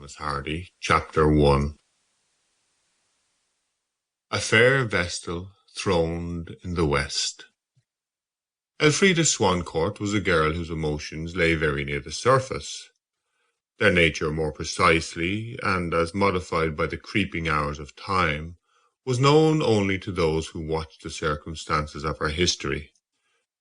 Thomas Hardy, Chapter 1. A fair vestal throned in the west. Elfrida Swancourt was a girl whose emotions lay very near the surface. Their nature more precisely, and as modified by the creeping hours of time, was known only to those who watched the circumstances of her history.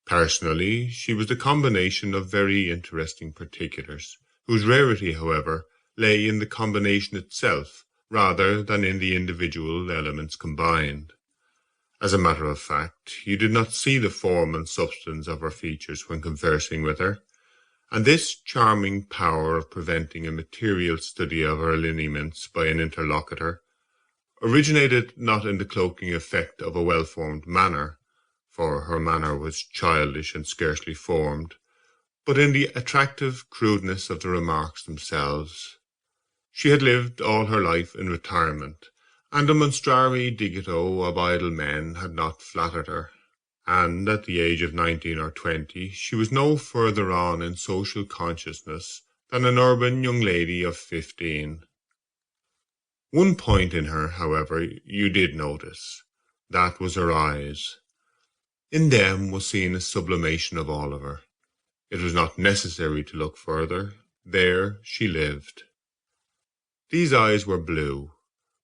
Personally, she was the combination of very interesting particulars, whose rarity, however, lay in the combination itself rather than in the individual elements combined. As a matter of fact, you did not see the form and substance of her features when conversing with her, and this charming power of preventing a material study of her lineaments by an interlocutor originated not in the cloaking effect of a well-formed manner, for her manner was childish and scarcely formed, but in the attractive crudeness of the remarks themselves. She had lived all her life in retirement, and the monstrari digito of idle men had not flattered her, and at the age of 19 or 20 she was no further on in social consciousness than an urban young lady of 15. One point in her, however, you did notice. That was her eyes. In them was seen a sublimation of all of her. It was not necessary to look further. There she lived. These eyes were blue,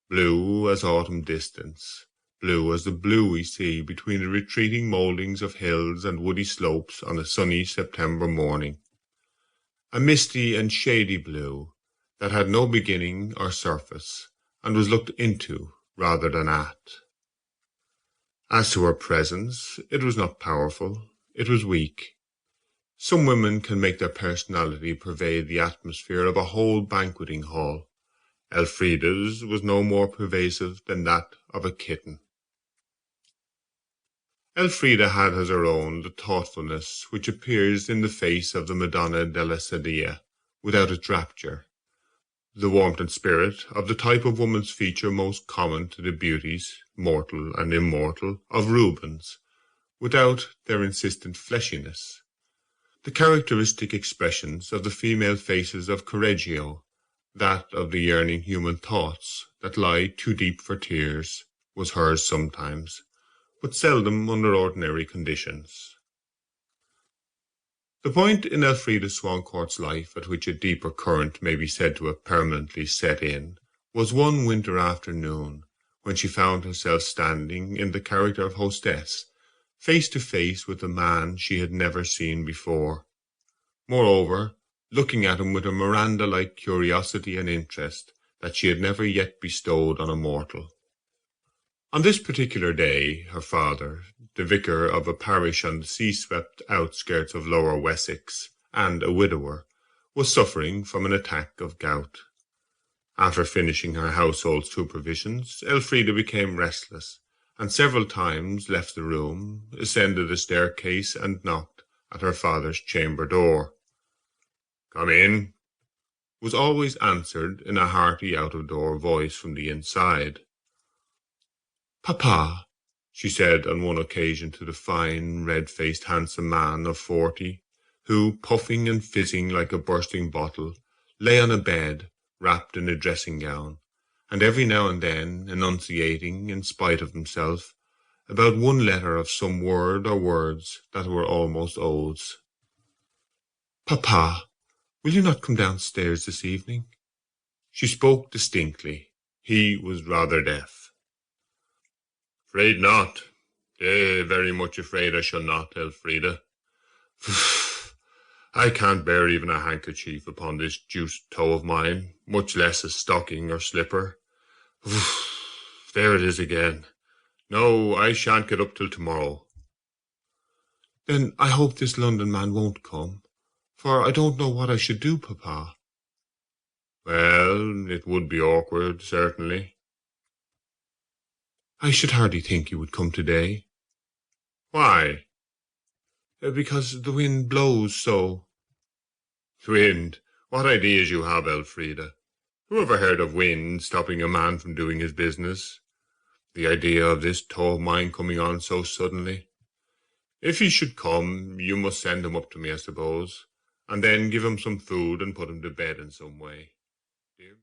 blue as autumn distance, blue as the blue we see between the retreating mouldings of hills and woody slopes on a sunny September morning. A misty and shady blue that had no beginning or surface, and was looked into rather than at. As to her presence, it was not powerful, it was weak. Some women can make their personality pervade the atmosphere of a whole banqueting hall. Elfrida's was no more pervasive than that of a kitten. Elfrida had as her own the thoughtfulness which appears in the face of the Madonna della Sedia, without its rapture, the warmth and spirit of the type of woman's feature most common to the beauties, mortal and immortal, of Rubens, without their insistent fleshiness, the characteristic expressions of the female faces of Correggio, that of the yearning human thoughts that lie too deep for tears, was hers sometimes, but seldom under ordinary conditions. The point in Elfrida Swancourt's life at which a deeper current may be said to have permanently set in was one winter afternoon, when she found herself standing in the character of hostess, face to face with a man she had never seen before. Moreover, looking at him with a Miranda-like curiosity and interest that she had never yet bestowed on a mortal. On this particular day, her father, the vicar of a parish on the sea-swept outskirts of Lower Wessex, and a widower, was suffering from an attack of gout. After finishing her household supervisions, Elfrida became restless, and several times left the room, ascended the staircase, and knocked at her father's chamber door. "Come in," was always answered in a hearty out-of-door voice from the inside. "Papa," she said on one occasion to the fine, red-faced, handsome man of 40, who, puffing and fizzing like a bursting bottle, lay on a bed, wrapped in a dressing-gown, and every now and then enunciating, in spite of himself, about one letter of some word or words that were almost oaths. "Papa, will you not come downstairs this evening?" She spoke distinctly. He was rather deaf. "Afraid not. Very much afraid I shall not, Elfrida. I can't bear even a handkerchief upon this juiced toe of mine, much less a stocking or slipper. There it is again. No, I shan't get up till tomorrow." "Then I hope this London man won't come, for I don't know what I should do, Papa." "Well, it would be awkward, certainly." "I should hardly think you would come today." "Why?" "Because the wind blows so." "Wind? What ideas you have, Elfrida. Who ever heard of wind stopping a man from doing his business? The idea of this toe of mine coming on so suddenly. If he should come, you must send him up to me, I suppose, and then give him some food and put him to bed in some way."